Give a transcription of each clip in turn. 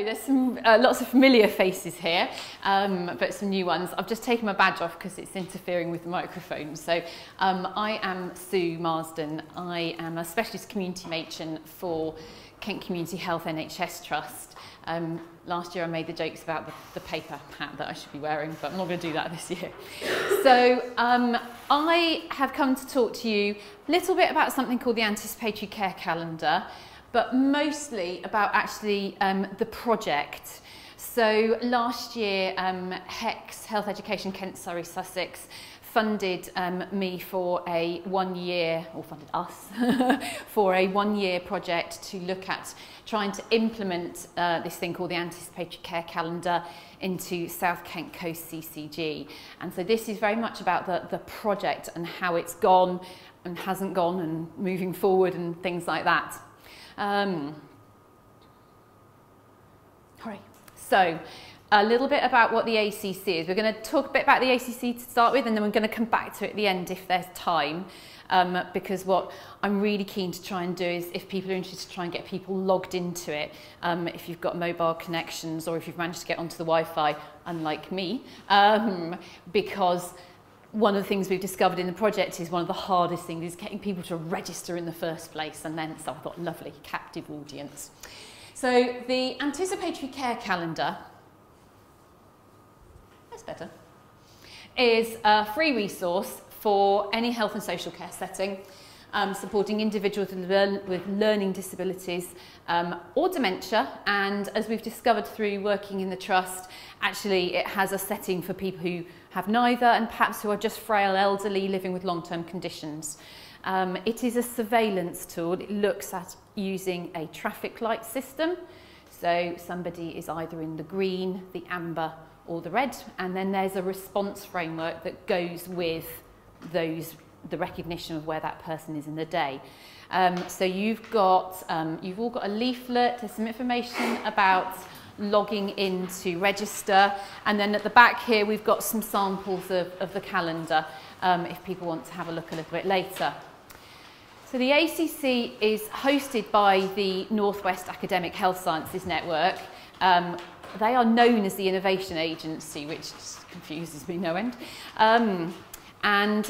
there's some lots of familiar faces here, but some new ones. I've just taken my badge off because it's interfering with the microphone. So I am Sue Marsden. I am a specialist community matron for Kent Community Health NHS Trust. Last year I made the jokes about the paper hat that I should be wearing, but I'm not going to do that this year. So I have come to talk to you a little bit about something called the Anticipatory Care Calendar, but mostly about actually the project. So last year, HECS, Health Education Kent, Surrey, Sussex, funded me for a 1 year, or funded us, for a 1 year project to look at trying to implement this thing called the Anticipatory Care Calendar into South Kent Coast CCG. And so this is very much about the project and how it's gone and hasn't gone and moving forward and things like that. So a little bit about what the ACC is. We're going to talk a bit about the ACC to start with, and then we're going to come back to it at the end if there's time, because what I'm really keen to try and do is, if people are interested, to try and get people logged into it, if you've got mobile connections or if you've managed to get onto the Wi-Fi, unlike me, because one of the things we've discovered in the project is one of the hardest things is getting people to register in the first place, and then so I've got a lovely captive audience. So the Anticipatory Care Calendar, that's better, is a free resource for any health and social care setting, supporting individuals with learning disabilities or dementia, and as we've discovered through working in the trust, actually it has a setting for people who have neither and perhaps who are just frail elderly living with long-term conditions. It is a surveillance tool. It looks at using a traffic light system, so somebody is either in the green, the amber or the red, and then there's a response framework that goes with those, the recognition of where that person is in the day. So you've all got a leaflet, there's some information about logging in to register, and then at the back here we've got some samples of the calendar if people want to have a look a little bit later. So the ACC is hosted by the Northwest Academic Health Sciences Network. They are known as the Innovation Agency, which just confuses me no end. And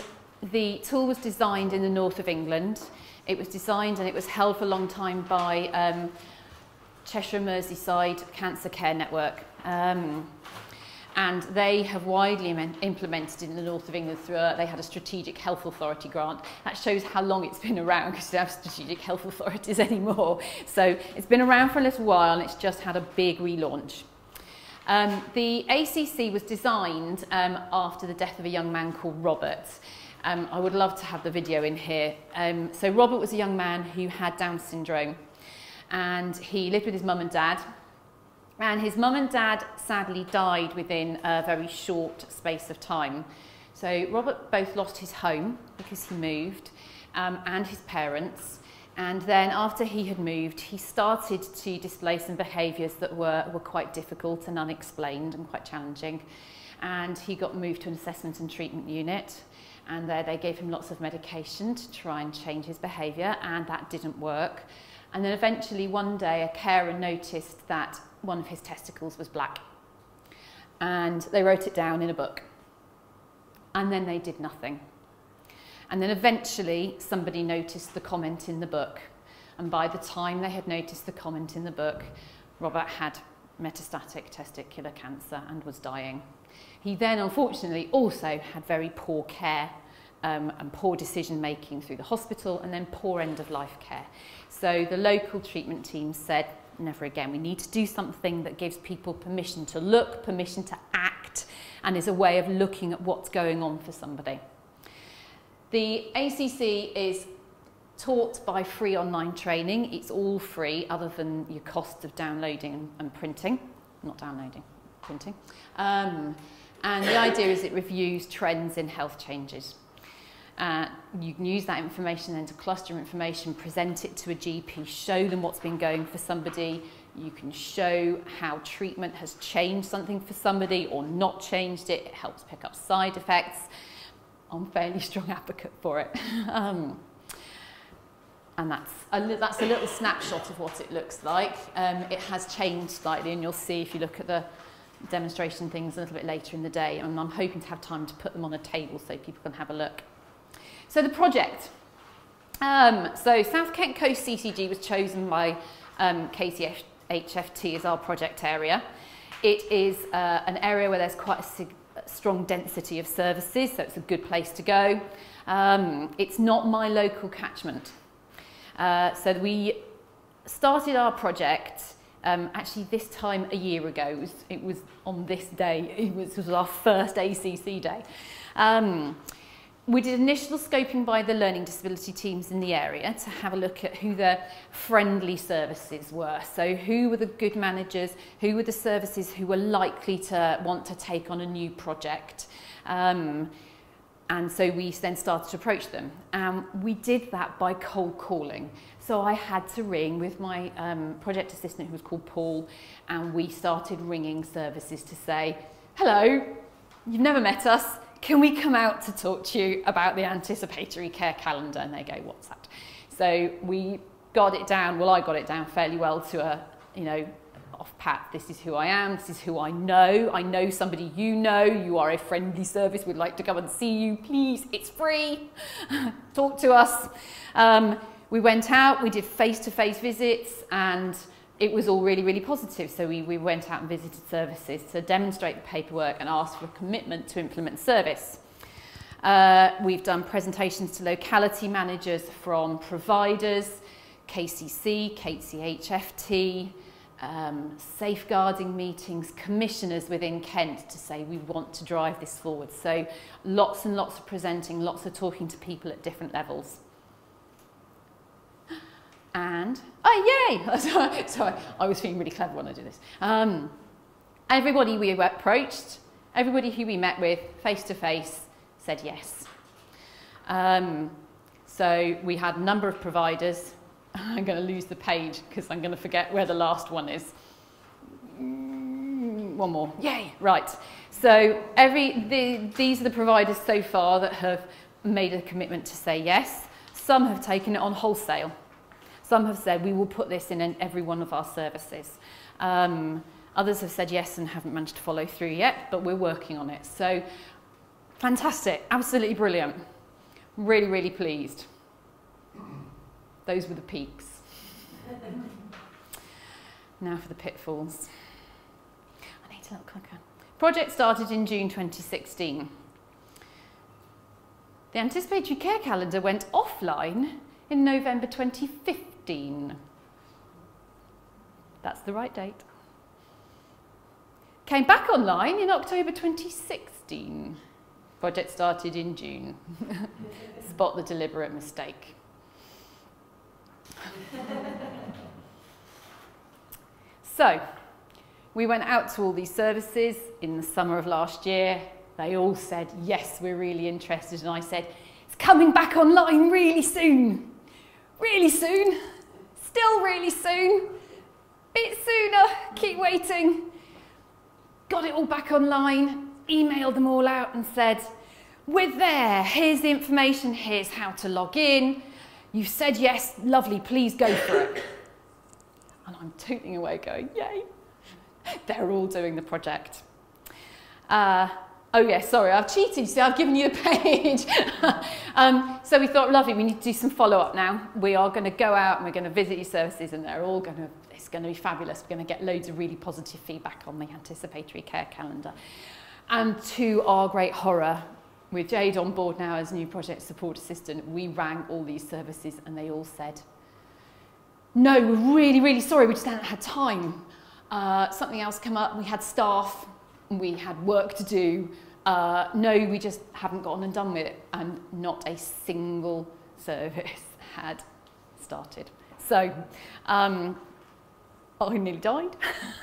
the tool was designed in the north of England. It was designed and it was held for a long time by Cheshire and Merseyside Cancer Care Network. And they have widely implemented in the north of England through they had a Strategic Health Authority grant. That shows how long it's been around, because they don't have strategic health authorities anymore. So it's been around for a little while and it's just had a big relaunch. The ACC was designed after the death of a young man called Robert. I would love to have the video in here. So Robert was a young man who had Down syndrome, and he lived with his mum and dad. And his mum and dad sadly died within a very short space of time. So Robert both lost his home because he moved, and his parents. And then after he had moved, he started to display some behaviours that were quite difficult and unexplained and quite challenging. And he got moved to an assessment and treatment unit. And there they gave him lots of medication to try and change his behaviour, and that didn't work. And then eventually one day a carer noticed that one of his testicles was black. And they wrote it down in a book. And then they did nothing. And then eventually somebody noticed the comment in the book. And by the time they had noticed the comment in the book, Robert had metastatic testicular cancer and was dying. He then unfortunately also had very poor care and poor decision making through the hospital, and then poor end of life care. So the local treatment team said, never again. We need to do something that gives people permission to look, permission to act, and is a way of looking at what's going on for somebody. The ACC is taught by free online training. It's all free other than your cost of downloading and printing. Not downloading, printing. And the idea is it reviews trends in health changes. You can use that information then to cluster information, present it to a GP, show them what's been going for somebody. You can show how treatment has changed something for somebody or not changed it. It helps pick up side effects. I'm a fairly strong advocate for it. And that's a little snapshot of what it looks like. It has changed slightly, and you'll see if you look at the demonstration things a little bit later in the day, and I'm hoping to have time to put them on a table so people can have a look. So the project. So South Kent Coast CCG was chosen by KCHFT as our project area. It is an area where there's quite a strong density of services, so it's a good place to go. It's not my local catchment. So we started our project actually this time a year ago. It was on this day. It was our first ACC day. We did initial scoping by the learning disability teams in the area to have a look at who the friendly services were. So who were the good managers, who were the services who were likely to want to take on a new project. And so we then started to approach them. We did that by cold calling. So I had to ring with my project assistant, who was called Paul, and we started ringing services to say, hello, you've never met us. Can we come out to talk to you about the anticipatory care calendar? And they go, what's that? So we got it down, well, I got it down fairly well to a, off pat, this is who I am, this is who I know somebody you know, you are a friendly service, we'd like to come and see you, please, it's free, talk to us. We went out, we did face-to-face visits, and it was all really, really positive. So we went out and visited services to demonstrate the paperwork and ask for a commitment to implement service. We've done presentations to locality managers from providers, KCC, KCHFT, safeguarding meetings, commissioners within Kent to say we want to drive this forward. So lots and lots of presenting, lots of talking to people at different levels. And, oh yay! Sorry, I was feeling really clever when I did this. Everybody we approached, everybody who we met with face to face said yes. So we had a number of providers. I'm going to lose the page because I'm going to forget where the last one is. One more. Yay! Right. So these are the providers so far that have made a commitment to say yes. Some have taken it on wholesale. Some have said, we will put this in every one of our services. Others have said yes and haven't managed to follow through yet, but we're working on it. So fantastic, absolutely brilliant. Really, really pleased. Those were the peaks. Now for the pitfalls. I need a little quicker. Project started in June 2016. The anticipatory care calendar went offline in November 2015. That's the right date. Came back online in October 2016. Project started in June. Spot the deliberate mistake. So, we went out to all these services in the summer of last year. They all said, yes, we're really interested. And I said, it's coming back online really soon. Really soon. Still really soon. Bit sooner. Keep waiting. Got it all back online. Emailed them all out and said, we're there. Here's the information. Here's how to log in. You've said yes. Lovely. Please go for it. And I'm tooting away going, yay. They're all doing the project. Oh yeah, sorry, I've cheated, so I've given you the page. So we thought, lovely, we need to do some follow-up now. We are going to go out and we're going to visit your services, and they're all going to, it's going to be fabulous. We're going to get loads of really positive feedback on the anticipatory care calendar. And to our great horror, with Jade on board now as new project support assistant, we rang all these services and they all said, no, we're really, really sorry, we just haven't had time. Something else came up, we had staff, we had work to do. No, we just haven't gotten and done with it. And not a single service had started. So I nearly died.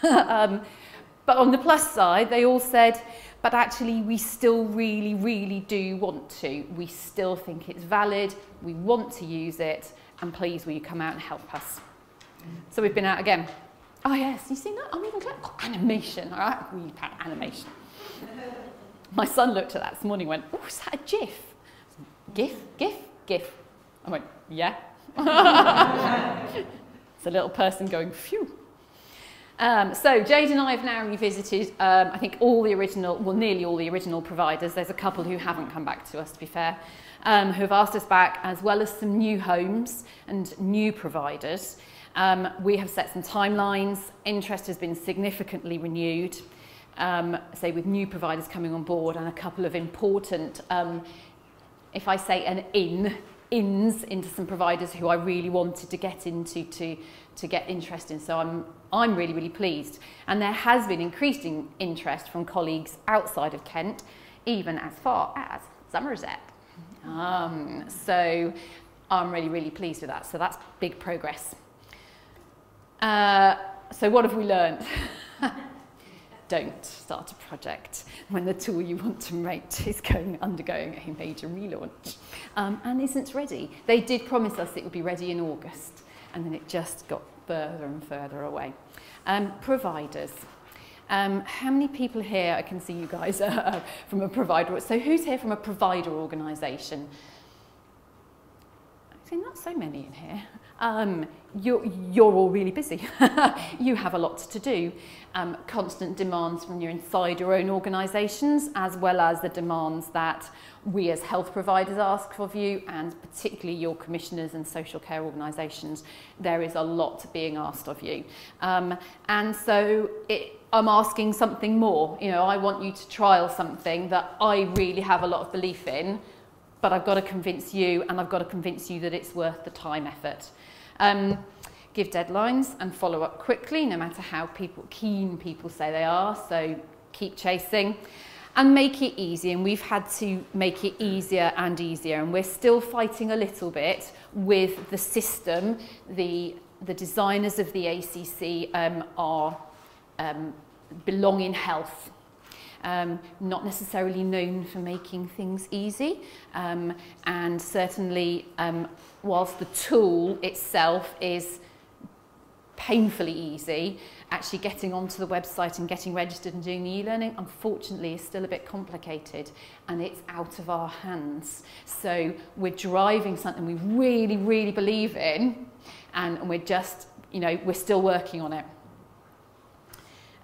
But on the plus side, they all said, but actually we still really, really do want to. We still think it's valid. We want to use it. And please, will you come out and help us? So we've been out again. Oh yes, you seen that? I'm even glad. Oh, animation, all right? We've had animation. My son looked at that this morning and went, oh, is that a GIF? GIF, GIF, GIF. I went, yeah. It's a little person going, phew. So Jade and I have now revisited, I think all the original, well nearly all the original providers. There's a couple who haven't come back to us, to be fair, who have asked us back, as well as some new homes and new providers. We have set some timelines. Interest has been significantly renewed, say with new providers coming on board, and a couple of important, if I say ins into some providers who I really wanted to get into to get interest in. So I'm really, really pleased. And there has been increasing interest from colleagues outside of Kent, even as far as Somerset. So I'm really, really pleased with that. So that's big progress. So what have we learned? Don't start a project when the tool you want to make is undergoing a major relaunch and isn't ready. They did promise us it would be ready in August, and then it just got further and further away. Providers. How many people here, I can see you guys are from a provider, so who's here from a provider organisation? Actually, not so many in here. You're all really busy. You have a lot to do. Constant demands from inside your own organisations, as well as the demands that we as health providers ask of you, and particularly your commissioners and social care organisations. There is a lot being asked of you. And so I'm asking something more. You know, I want you to trial something that I really have a lot of belief in, but I've got to convince you, and I've got to convince you that it's worth the time, effort. Give deadlines and follow up quickly, no matter how keen people say they are. So keep chasing and make it easy. And we've had to make it easier and easier. And we're still fighting a little bit with the system. The designers of the ACC are Belong in Health. Not necessarily known for making things easy, and certainly whilst the tool itself is painfully easy, actually getting onto the website and getting registered and doing the e-learning, unfortunately, is still a bit complicated, and it's out of our hands. So we're driving something we really, really believe in, and we're just, you know, we're still working on it.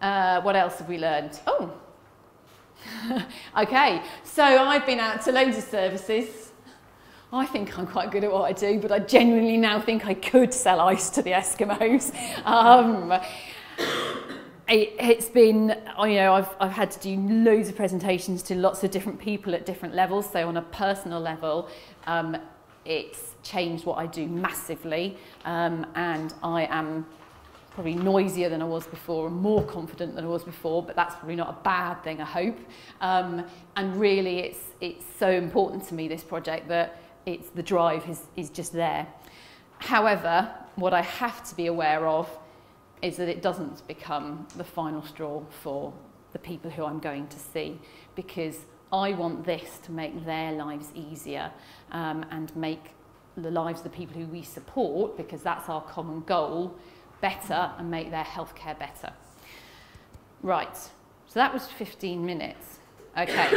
What else have we learned? Oh. Okay, so I've been out to loads of services. I think I'm quite good at what I do, but I genuinely now think I could sell ice to the Eskimos. It's been, you know, I've had to do loads of presentations to lots of different people at different levels. So on a personal level, it's changed what I do massively, and I am probably noisier than I was before and more confident than I was before, but that's probably not a bad thing, I hope. And really it's so important to me, this project, that the drive is just there. However, what I have to be aware of is that it doesn't become the final straw for the people who I'm going to see, because I want this to make their lives easier, and make the lives of the people who we support, because that's our common goal, better, and make their healthcare better. Right, so that was 15 minutes. Okay.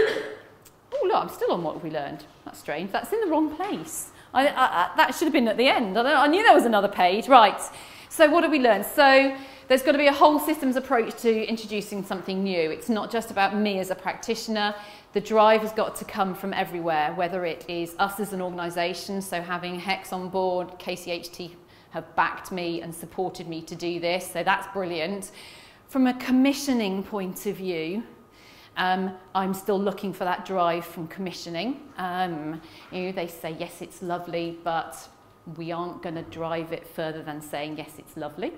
Oh, look, I'm still on what we learned. That's strange. That's in the wrong place. That should have been at the end. I knew there was another page. Right, so what did we learn? So there's got to be a whole systems approach to introducing something new. It's not just about me as a practitioner. The drive has got to come from everywhere, whether it is us as an organisation, so having HECS on board, KCHT have backed me and supported me to do this, so that's brilliant. From a commissioning point of view, I'm still looking for that drive from commissioning. You know, they say, yes, it's lovely, but we aren't going to drive it further than saying, yes, it's lovely.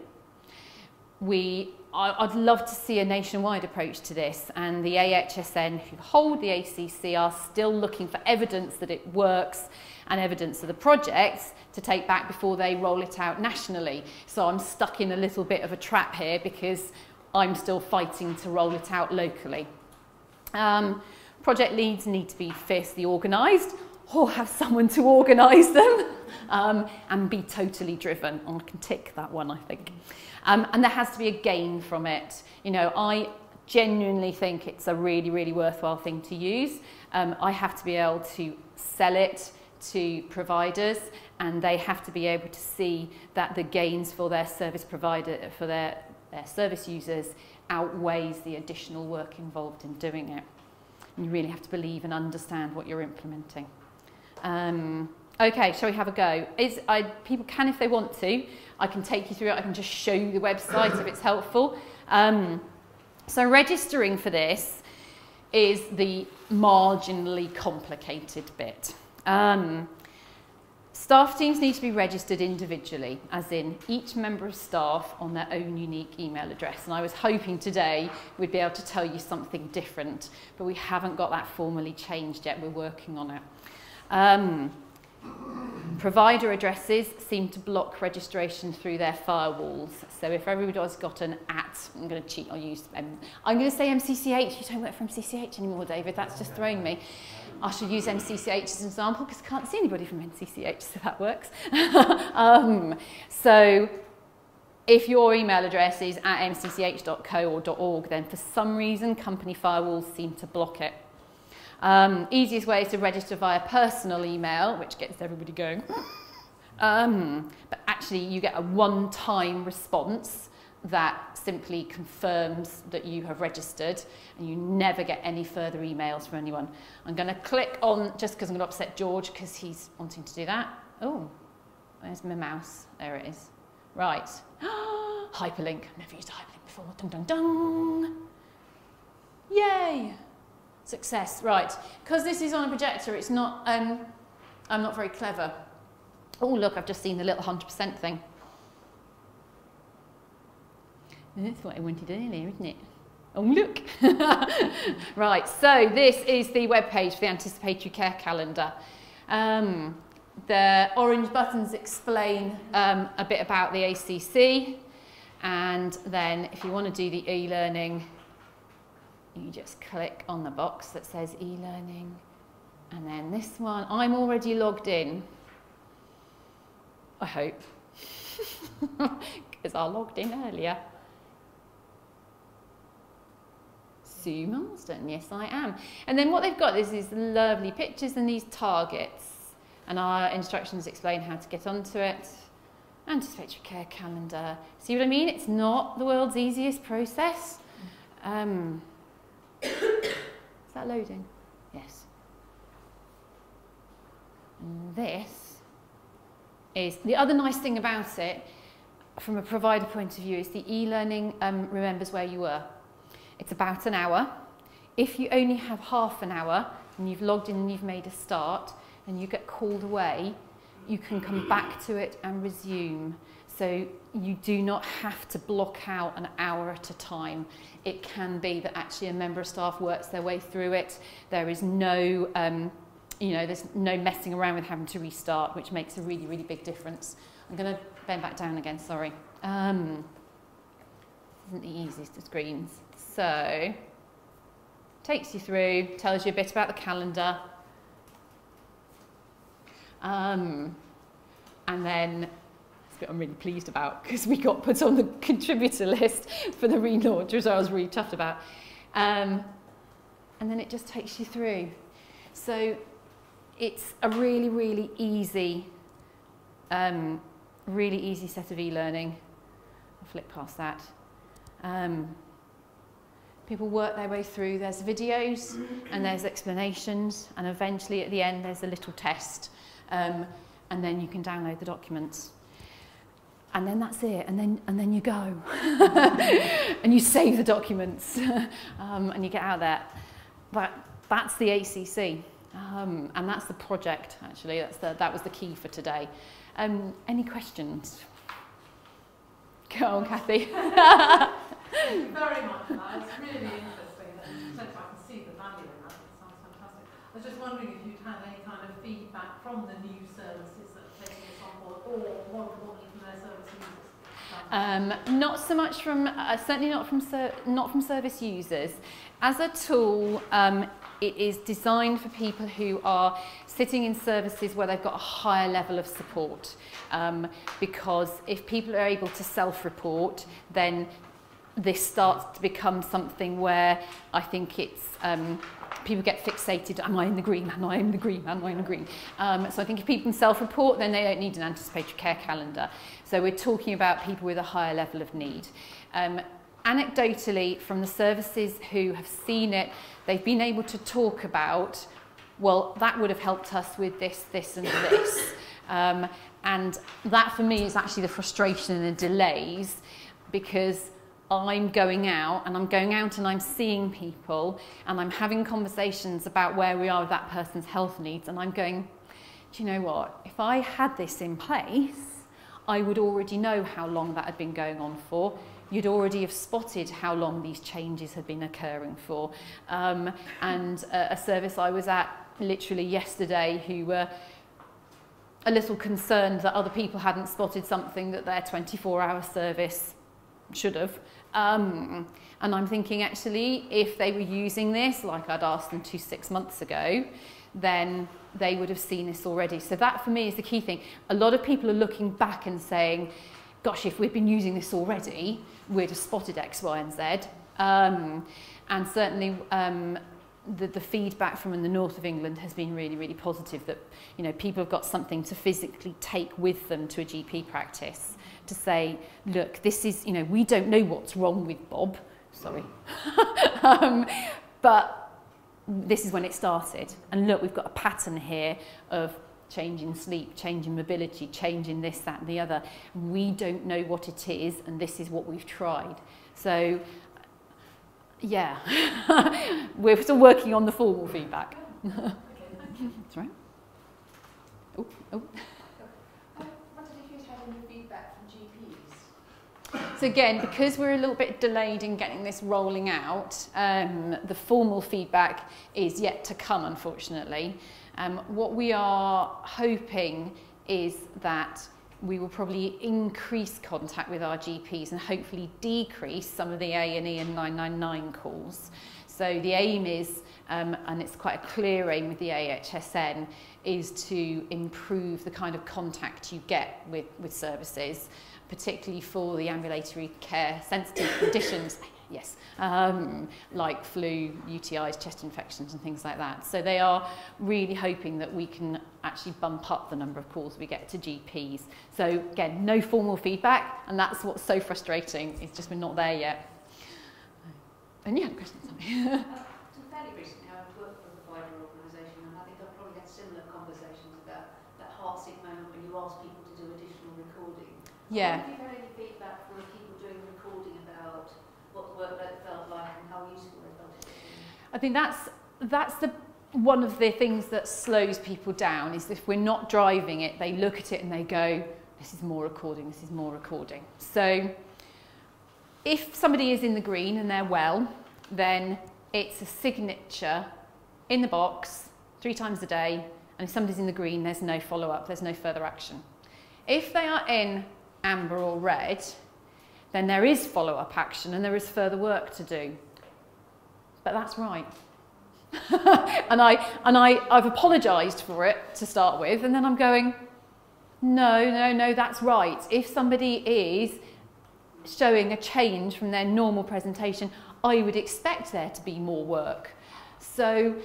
I'd love to see a nationwide approach to this, and the AHSN, who hold the ACC, are still looking for evidence that it works and evidence of the projects to take back before they roll it out nationally. So I'm stuck in a little bit of a trap here, because I'm still fighting to roll it out locally. Project leads need to be fiercely organised, or have someone to organise them, and be totally driven. I can tick that one, I think. And there has to be a gain from it. You know, I genuinely think it's a really, really worthwhile thing to use. I have to be able to sell it to providers, and they have to be able to see that the gains for their service provider, for their service users, outweighs the additional work involved in doing it. And you really have to believe and understand what you're implementing. Okay, shall we have a go? People can, if they want to, I can take you through it. I can just show you the website if it's helpful. So registering for this is the marginally complicated bit. Staff teams need to be registered individually, as in each member of staff on their own unique email address. And I was hoping today we'd be able to tell you something different, but we haven't got that formally changed yet. We're working on it. Provider addresses seem to block registration through their firewalls. So if everybody's got an @ I'm going to cheat, I'm going to say MCCH. You don't work for MCCH anymore, David. That's just throwing me. I should use MCCH as an example because I can't see anybody from MCCH, so that works. So if your email address is at mcch.co or .org, then for some reason company firewalls seem to block it. Easiest way is to register via personal email, which gets everybody going. But actually you get a one-time response that simply confirms that you have registered, and you never get any further emails from anyone. I'm going to click on, just because I'm going to upset George because he's wanting to do that. Oh, where's my mouse? There it is. Right. Hyperlink. I've never used a hyperlink before. Dun, dun, dun. Yay. Success. Right. Because this is on a projector, it's not, I'm not very clever. Oh, look, I've just seen the little 100% thing. That's what I wanted earlier, isn't it? Oh, look. Right, so this is the webpage for the Anticipatory Care Calendar. The orange buttons explain a bit about the ACC, and then if you want to do the e-learning, you just click on the box that says e-learning, and then this one, I'm already logged in, I hope, because I logged in earlier. Sue Marsden, yes I am. And then what they've got is these lovely pictures and these targets, and our instructions explain how to get onto it. Anticipatory Care Calendar. See what I mean? It's not the world's easiest process. Is that loading? Yes. And this is, the other nice thing about it, from a provider point of view, is the e-learning remembers where you were. It's about an hour. If you only have half an hour and you've logged in and you've made a start and you get called away, you can come back to it and resume. So you do not have to block out an hour at a time. It can be that actually a member of staff works their way through it. There is no, there's no messing around with having to restart, which makes a really, really big difference. I'm going to bend back down again, sorry. Isn't the easiest of screens. So, takes you through, tells you a bit about the calendar. And then, it's what I'm really pleased about, because we got put on the contributor list for the relaunch, which I was really chuffed about. And then it just takes you through. So, it's a really, really easy set of e-learning. I'll flick past that. People work their way through. There's videos and there's explanations, and eventually at the end there's a little test, and then you can download the documents, and then that's it. And then you go and you save the documents, and you get out there. That's the ACC, and that's the project. Actually, that was the key for today. Any questions? Go on, Kathy. Thank you very much for that. It's really interesting, and I can see the value in that. It sounds fantastic. I was just wondering if you'd had any kind of feedback from the new services that are taking this on board, or more importantly from their service users. Not so much from, certainly not from service users. As a tool, it is designed for people who are sitting in services where they've got a higher level of support, because if people are able to self-report, then this starts to become something where I think it's people get fixated. Am I in the green? Am I in the green? Am I in the green? So I think if people can self-report, then they don't need an anticipatory care calendar. So we're talking about people with a higher level of need. Anecdotally, from the services who have seen it, they've been able to talk about, well, that would have helped us with this, this and this. And that for me is actually the frustration and the delays, because I'm going out and I'm seeing people and I'm having conversations about where we are with that person's health needs, and I'm going, do you know what, if I had this in place, I would already know how long that had been going on for. You'd already have spotted how long these changes had been occurring for. And a service I was at literally yesterday who were a little concerned that other people hadn't spotted something that their 24-hour service should have. And I'm thinking, actually, if they were using this like I'd asked them to 6 months ago, then they would have seen this already. So that for me is the key thing. A lot of people are looking back and saying, gosh, if we'd been using this already, we'd have spotted X, Y, and Z. And certainly the feedback from in the north of England has been really, really positive, that, you know, people have got something to physically take with them to a GP practice to say, look, this is, you know, we don't know what's wrong with Bob, sorry, but this is when it started. And look, we've got a pattern here of change in sleep, change in mobility, change in this, that and the other. We don't know what it is, and this is what we've tried. So, yeah, we're still working on the formal feedback. That's right. Oh. I wondered if you'd had any feedback from GPs. So again, because we're a little bit delayed in getting this rolling out, the formal feedback is yet to come, unfortunately. What we are hoping is that we will probably increase contact with our GPs and hopefully decrease some of the A&E and 999 calls. So the aim is, and it's quite a clear aim with the AHSN, is to improve the kind of contact you get with services, particularly for the ambulatory care sensitive conditions. Yes, like flu, UTIs, chest infections and things like that. So they are really hoping that we can actually bump up the number of calls we get to GPs. So again, no formal feedback, and that's what's so frustrating. It's just we're not there yet. And you had a question, sorry. Fairly recently, I worked for a provider organisation, and I think I've probably had similar conversations about that heart-sick moment when you ask people to do additional recording. Yeah. Have you had any feedback from the people doing the recording about what the workload felt like and how useful they felt it? I think that's one of the things that slows people down, is if we're not driving it, they look at it and they go, this is more recording, this is more recording. So if somebody is in the green and they're well, then it's a signature in the box 3 times a day, and if somebody's in the green, there's no follow-up, there's no further action. If they are in amber or red, then there is follow-up action and there is further work to do. But that's right. and I've apologised for it to start with, and then I'm going, no, that's right. If somebody is showing a change from their normal presentation, I would expect there to be more work. So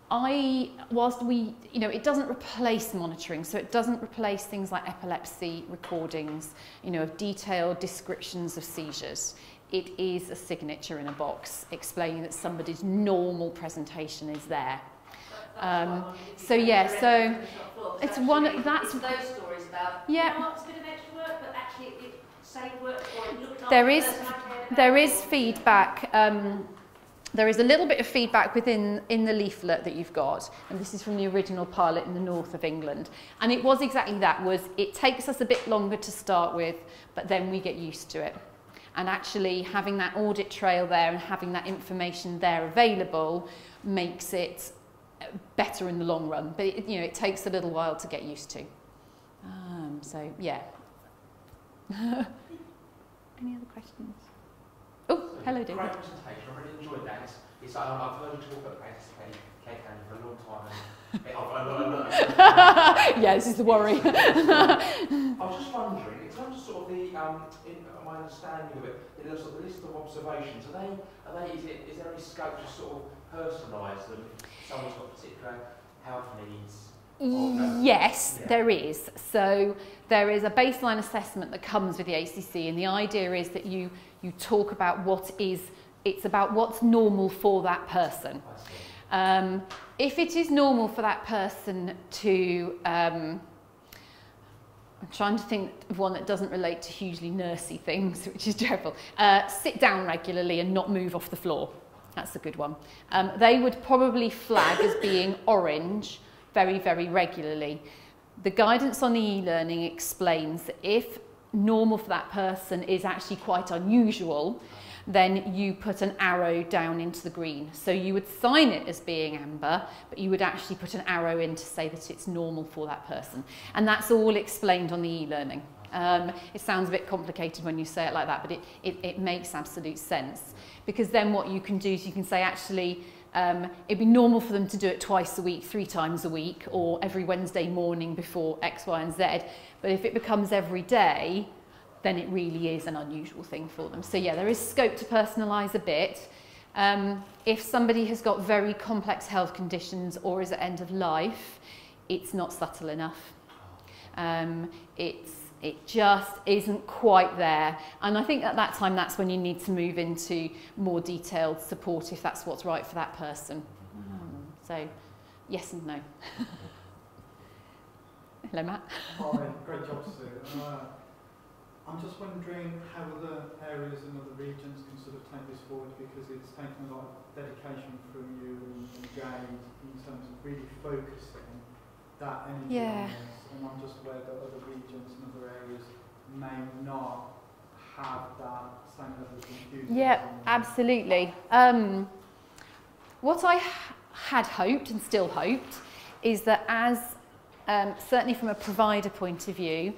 whilst we, you know, it doesn't replace monitoring, so it doesn't replace things like epilepsy recordings, you know, of detailed descriptions of seizures. It is a signature in a box explaining that somebody's normal presentation is there. So yeah, so it's one that's those stories about, yeah. You know, it's a bit of extra work, but actually it saved work, or it looked after there is feedback. There is a little bit of feedback in the leaflet that you've got, and this is from the original pilot in the north of England. And it was exactly that, was it takes us a bit longer to start with, but then we get used to it. And actually having that audit trail there and having that information there available makes it better in the long run. But it, you know, it takes a little while to get used to. So yeah. Any other questions? Oh, hello, David. Great presentation. I really enjoyed with that. I've heard you talk about ACC cake candy for a long time. Yeah, this is the worry. I was just wondering, in terms of sort of my understanding of it, the list of observations, is there any scope to sort of personalise them if someone's got particular health needs? Yes, there is. So there is a baseline assessment that comes with the ACC, and the idea is that you talk about it's about what's normal for that person. If it is normal for that person to, I'm trying to think of one that doesn't relate to hugely nursey things, which is dreadful, sit down regularly and not move off the floor. That's a good one. They would probably flag as being orange very, very regularly. The guidance on the e-learning explains that if normal for that person is actually quite unusual, then you put an arrow down into the green. So you would sign it as being amber, but you would actually put an arrow in to say that it's normal for that person. And that's all explained on the e-learning. It sounds a bit complicated when you say it like that, but it makes absolute sense. Because then what you can do is you can say, actually, it'd be normal for them to do it twice a week, 3 times a week, or every Wednesday morning before X, Y, and Z. But if it becomes every day, then it really is an unusual thing for them. So yeah, there is scope to personalise a bit. If somebody has got very complex health conditions or is at end of life, it's not subtle enough. It just isn't quite there. And I think at that time, that's when you need to move into more detailed support if that's what's right for that person. So yes and no. Hello, Matt. Hi, great job, Sue. I'm just wondering how other areas and other regions can sort of take this forward, because it's taken a lot of dedication from you and Jade in terms of really focusing that energy on this. And I'm just aware that other regions and other areas may not have that same level of enthusiasm. Yeah, absolutely. What I had hoped and still hoped is that as certainly from a provider point of view,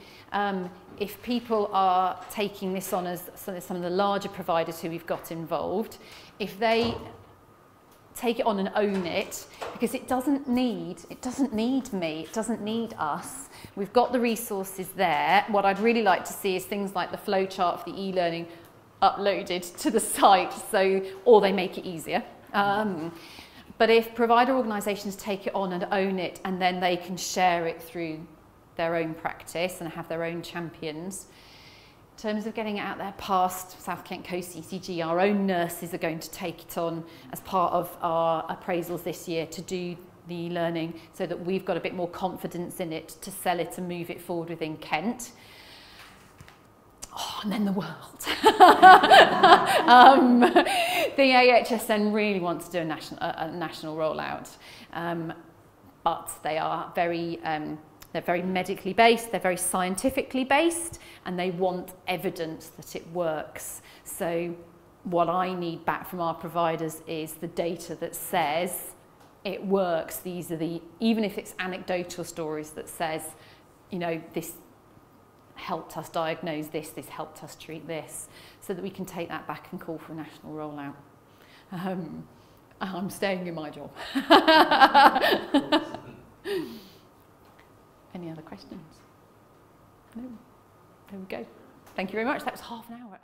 if people are taking this on as some of the larger providers who we've got involved, if they take it on and own it, because it doesn't need me, it doesn't need us. We've got the resources there. What I'd really like to see is things like the flowchart for the e-learning uploaded to the site, or they make it easier. But if provider organisations take it on and own it, and then they can share it through their own practice and have their own champions, in terms of getting it out there past South Kent Coast CCG, our own nurses are going to take it on as part of our appraisals this year to do the learning, so that we've got a bit more confidence in it to sell it and move it forward within Kent. Oh, and then the world. The AHSN really wants to do a national rollout, but they are very they're very medically based, they're very scientifically based, and they want evidence that it works. So what I need back from our providers is the data that says it works. These are even if it's anecdotal stories that says, you know, this helped us diagnose this, this helped us treat this, so that we can take that back and call for a national rollout. I'm staying in my job. Any other questions? No. There we go. Thank you very much. That was half an hour.